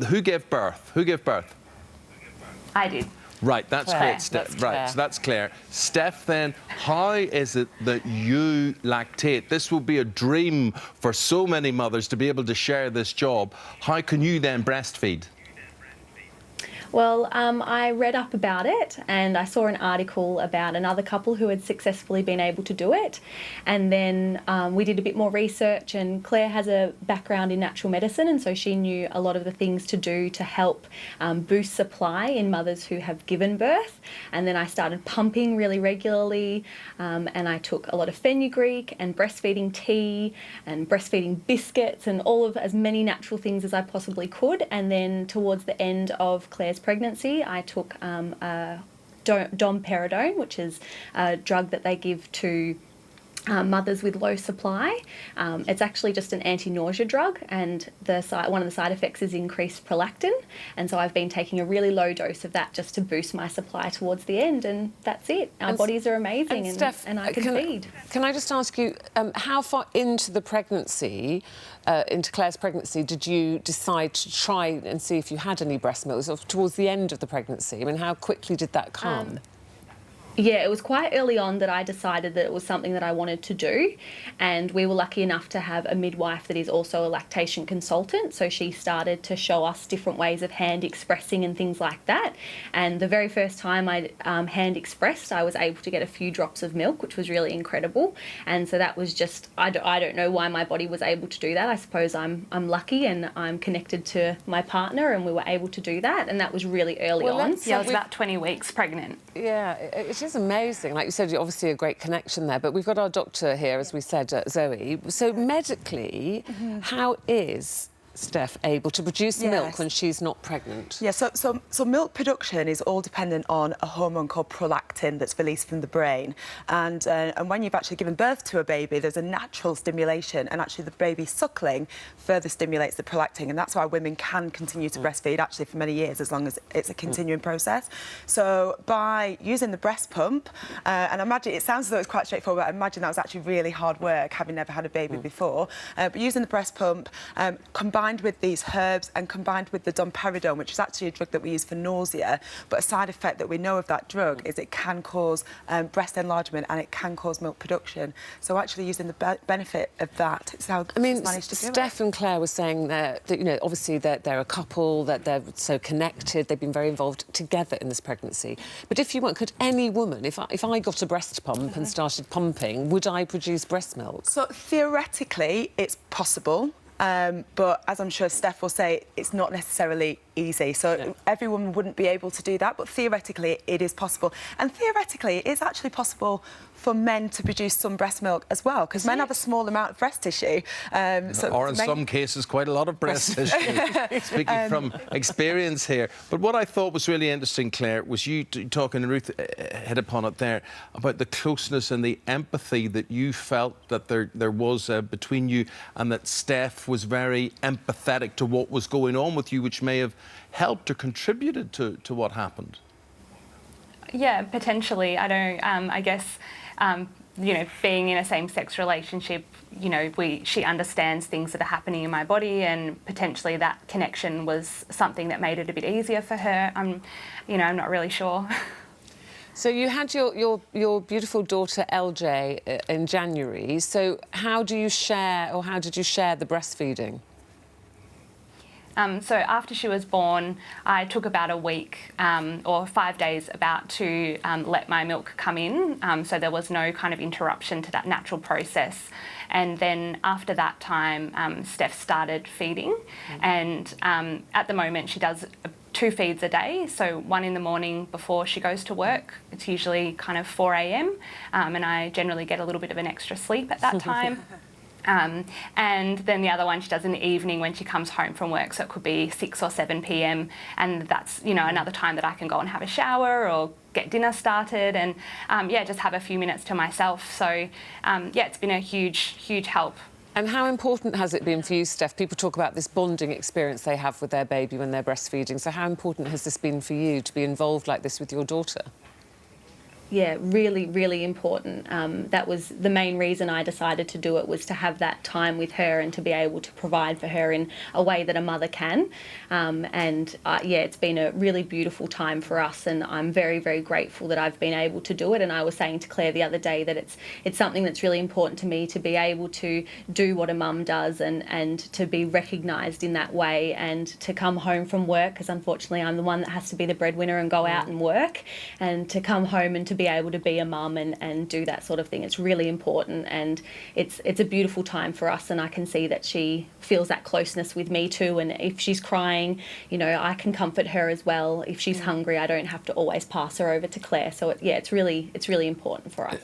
who gave birth? Who gave birth? I did. Right, that's Claire. great, Steph. That's Right, Claire. so that's Claire. Steph, then, how is it that you lactate? This will be a dream for so many mothers to be able to share this job. How can you then breastfeed? Well, I read up about it and I saw an article about another couple who had successfully been able to do it. And then we did a bit more research, and Claire has a background in natural medicine, and so she knew a lot of the things to do to help boost supply in mothers who have given birth. And then I started pumping really regularly, and I took a lot of fenugreek and breastfeeding tea and breastfeeding biscuits and all of as many natural things as I possibly could. And then towards the end of Claire's pregnancy, I took domperidone, which is a drug that they give to mothers with low supply. It's actually just an anti-nausea drug, and one of the side effects is increased prolactin, and so I've been taking a really low dose of that just to boost my supply towards the end, and that's it. Our bodies are amazing, and Steph, and I can feed. Can I just ask you, how far into the pregnancy, into Claire's pregnancy, did you decide to try and see if you had any breast milk? Sort of towards the end of the pregnancy? I mean, how quickly did that come? Yeah, it was quite early on that I decided that it was something that I wanted to do, and we were lucky enough to have a midwife that is also a lactation consultant, so she started to show us different ways of hand expressing and things like that. And the very first time I hand expressed, I was able to get a few drops of milk, which was really incredible. And so that was just, I don't know why my body was able to do that. I suppose I'm lucky and I'm connected to my partner, and we were able to do that, and that was really early on. Yeah, I was about 20 weeks pregnant. Yeah, it is amazing. Like you said, you're obviously a great connection there, but we've got our doctor here, as we said, Zoe. So medically, how is Steph able to produce milk when she's not pregnant? Yeah, so milk production is all dependent on a hormone called prolactin that's released from the brain. And when you've actually given birth to a baby, there's a natural stimulation, and actually the baby suckling further stimulates the prolactin, and that's why women can continue to breastfeed actually for many years, as long as it's a continuing process. So by using the breast pump, and I imagine, it sounds as though it's quite straightforward, but I imagine that was actually really hard work, having never had a baby before. But using the breast pump, combined with these herbs and combined with the domperidone, which is actually a drug that we use for nausea, but a side effect that we know of that drug is it can cause breast enlargement and it can cause milk production. So actually using the benefit of that, it's how it's managed to do it. Steph and Claire were saying that, you know, obviously they're a couple, that they're so connected, they've been very involved together in this pregnancy. But if you want, could any woman, if I got a breast pump and started pumping, would I produce breast milk? So theoretically, it's possible. But as I'm sure Steph will say, it's not necessarily easy. So every woman wouldn't be able to do that, but theoretically it is possible. And theoretically it's actually possible for men to produce some breast milk as well, because men have a small amount of breast tissue. Or in some cases, quite a lot of breast tissue. Speaking from experience here. But what I thought was really interesting, Claire, was you talking, and Ruth hit upon it there, about the closeness and the empathy that you felt that there was between you, and that Steph was very empathetic to what was going on with you, which may have helped or contributed to what happened. Yeah, potentially. I don't. I guess. You know, being in a same-sex relationship, you know, she understands things that are happening in my body, and potentially that connection was something that made it a bit easier for her. I'm not really sure. So you had your beautiful daughter LJ in January. So how do you share, or how did you share the breastfeeding? So after she was born, I took about a week or 5 days about to let my milk come in, so there was no kind of interruption to that natural process. And then after that time, Steph started feeding, and at the moment she does 2 feeds a day, so one in the morning before she goes to work. It's usually kind of 4 a.m, and I generally get a little bit of an extra sleep at that time. And then the other one she does in the evening when she comes home from work, so it could be 6 or 7 p.m, and that's, you know, another time that I can go and have a shower or get dinner started, and yeah, just have a few minutes to myself. So yeah, it's been a huge help. And how important has it been for you, Steph? People talk about this bonding experience they have with their baby when they're breastfeeding. So how important has this been for you to be involved like this with your daughter? yeah, really, really important. That was the main reason I decided to do it, was to have that time with her and to be able to provide for her in a way that a mother can. Yeah, it's been a really beautiful time for us, and I'm very, very grateful that I've been able to do it. And I was saying to Claire the other day that it's something that's really important to me to be able to do what a mum does and to be recognised in that way, and to come home from work, because unfortunately I'm the one that has to be the breadwinner and go out and work, and to come home and to be able to be a mum and do that sort of thing. It's really important, and it's a beautiful time for us, and I can see that she feels that closeness with me too. And if she's crying, you know, I can comfort her as well. If she's hungry, I don't have to always pass her over to Claire. So yeah, it's really important for us.